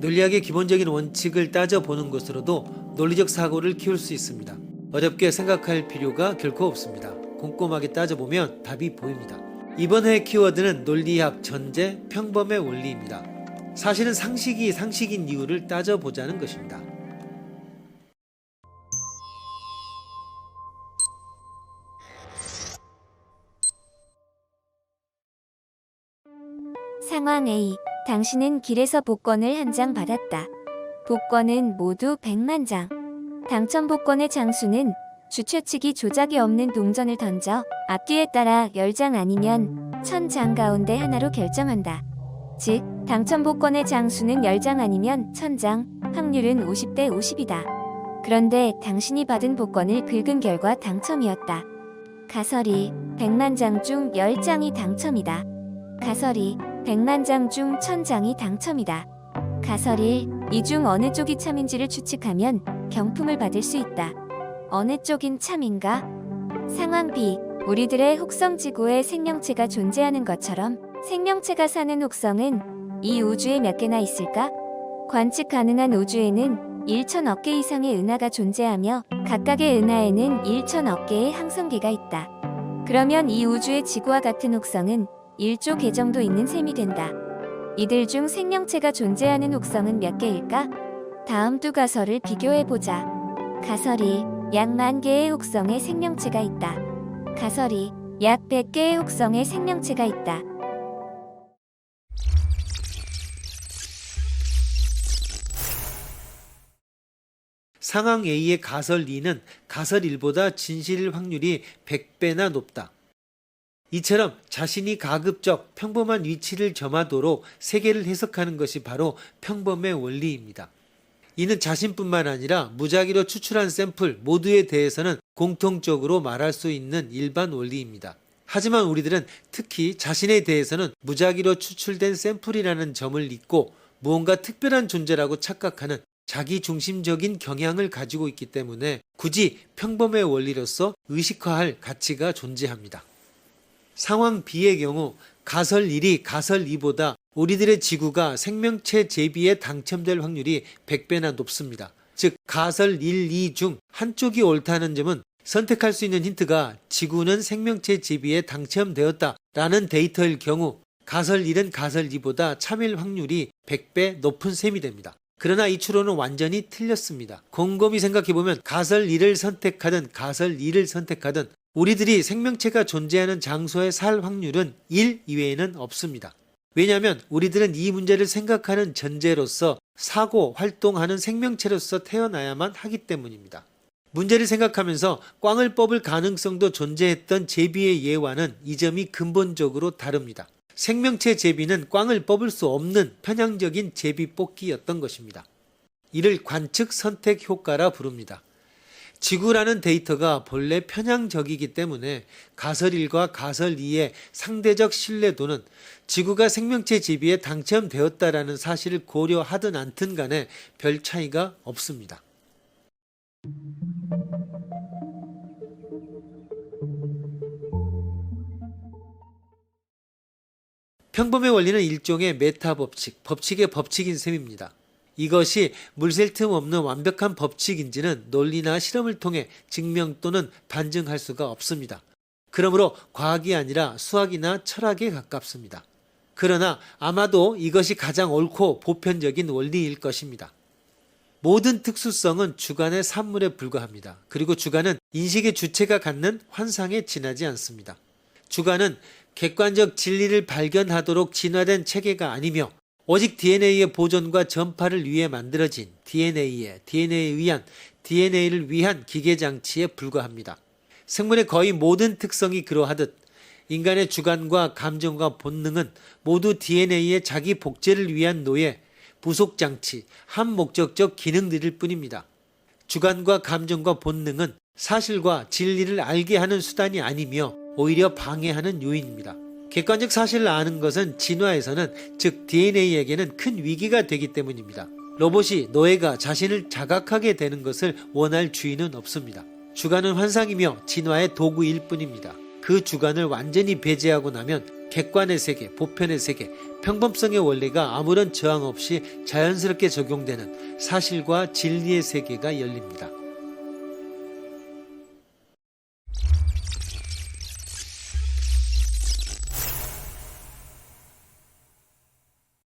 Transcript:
논리학의 기본적인 원칙을 따져보는 것으로도 논리적 사고를 키울 수 있습니다. 어렵게 생각할 필요가 결코 없습니다. 꼼꼼하게 따져보면 답이 보입니다. 이번 회의 키워드는 논리학, 전제, 평범의 원리입니다. 사실은 상식이 상식인 이유를 따져보자는 것입니다. 상황 A. 당신은 길에서 복권을 한 장 받았다. 복권은 모두 100만 장. 당첨 복권의 장수는 주최측이 조작이 없는 동전을 던져 앞뒤에 따라 10장 아니면 1000장 가운데 하나로 결정한다. 즉, 당첨 복권의 장수는 10장 아니면 1000장, 확률은 50대 50이다. 그런데 당신이 받은 복권을 긁은 결과 당첨이었다. 가설이 100만 장 중 10장이 당첨이다. 가설이 100만 장 중 1000장이 당첨이다. 가설 1. 이 중 어느 쪽이 참인지를 추측하면 경품을 받을 수 있다. 어느 쪽인 참인가? 상황 B. 우리들의 혹성 지구에 생명체가 존재하는 것처럼 생명체가 사는 혹성은 이 우주에 몇 개나 있을까? 관측 가능한 우주에는 1천억 개 이상의 은하가 존재하며 각각의 은하에는 1천억 개의 항성계가 있다. 그러면 이 우주의 지구와 같은 혹성은 1조 개 정도 있는 셈이 된다. 이들 중 생명체가 존재하는 혹성은 몇 개일까? 다음 두 가설을 비교해보자. 가설 1. 약 10,000개의 혹성에 생명체가 있다. 가설 2. 약 100개의 혹성에 생명체가 있다. 상황 A의 가설 2는 가설 1보다 진실일 확률이 100배나 높다. 이처럼 자신이 가급적 평범한 위치를 점하도록 세계를 해석하는 것이 바로 평범의 원리입니다. 이는 자신뿐만 아니라 무작위로 추출한 샘플 모두에 대해서는 공통적으로 말할 수 있는 일반 원리입니다. 하지만 우리들은 특히 자신에 대해서는 무작위로 추출된 샘플이라는 점을 잊고 무언가 특별한 존재라고 착각하는 자기중심적인 경향을 가지고 있기 때문에 굳이 평범의 원리로서 의식화할 가치가 존재합니다. 상황 B의 경우 가설 1이 가설 2보다 우리들의 지구가 생명체 제비에 당첨될 확률이 100배나 높습니다. 즉 가설 1, 2 중 한쪽이 옳다는 점은 선택할 수 있는 힌트가 지구는 생명체 제비에 당첨되었다 라는 데이터일 경우 가설 1은 가설 2보다 참일 확률이 100배 높은 셈이 됩니다. 그러나 이 추론은 완전히 틀렸습니다. 곰곰이 생각해보면 가설 1을 선택하든 가설 2를 선택하든 우리들이 생명체가 존재하는 장소에 살 확률은 1 이외에는 없습니다. 왜냐하면 우리들은 이 문제를 생각하는 전제로서 사고, 활동하는 생명체로서 태어나야만 하기 때문입니다. 문제를 생각하면서 꽝을 뽑을 가능성도 존재했던 제비의 예와는 이 점이 근본적으로 다릅니다. 생명체 제비는 꽝을 뽑을 수 없는 편향적인 제비 뽑기였던 것입니다. 이를 관측 선택 효과라 부릅니다. 지구라는 데이터가 본래 편향적이기 때문에 가설 1과 가설 2의 상대적 신뢰도는 지구가 생명체 제비에 당첨되었다라는 사실을 고려하든 않든 간에 별 차이가 없습니다. 평범의 원리는 일종의 메타 법칙, 법칙의 법칙인 셈입니다. 이것이 물샐 틈 없는 완벽한 법칙인지는 논리나 실험을 통해 증명 또는 반증할 수가 없습니다. 그러므로 과학이 아니라 수학이나 철학에 가깝습니다. 그러나 아마도 이것이 가장 옳고 보편적인 원리일 것입니다. 모든 특수성은 주관의 산물에 불과합니다. 그리고 주관은 인식의 주체가 갖는 환상에 지나지 않습니다. 주관은 객관적 진리를 발견하도록 진화된 체계가 아니며 오직 DNA의 보존과 전파를 위해 만들어진 DNA를 위한 기계장치에 불과합니다. 생물의 거의 모든 특성이 그러하듯 인간의 주관과 감정과 본능은 모두 DNA의 자기 복제를 위한 노예, 부속장치, 한목적적 기능들일 뿐입니다. 주관과 감정과 본능은 사실과 진리를 알게 하는 수단이 아니며 오히려 방해하는 요인입니다. 객관적 사실을 아는 것은 진화에서는 즉 DNA에게는 큰 위기가 되기 때문입니다. 로봇이 노예가 자신을 자각하게 되는 것을 원할 주인은 없습니다. 주관은 환상이며 진화의 도구일 뿐입니다. 그 주관을 완전히 배제하고 나면 객관의 세계, 보편의 세계, 평범성의 원리가 아무런 저항 없이 자연스럽게 적용되는 사실과 진리의 세계가 열립니다.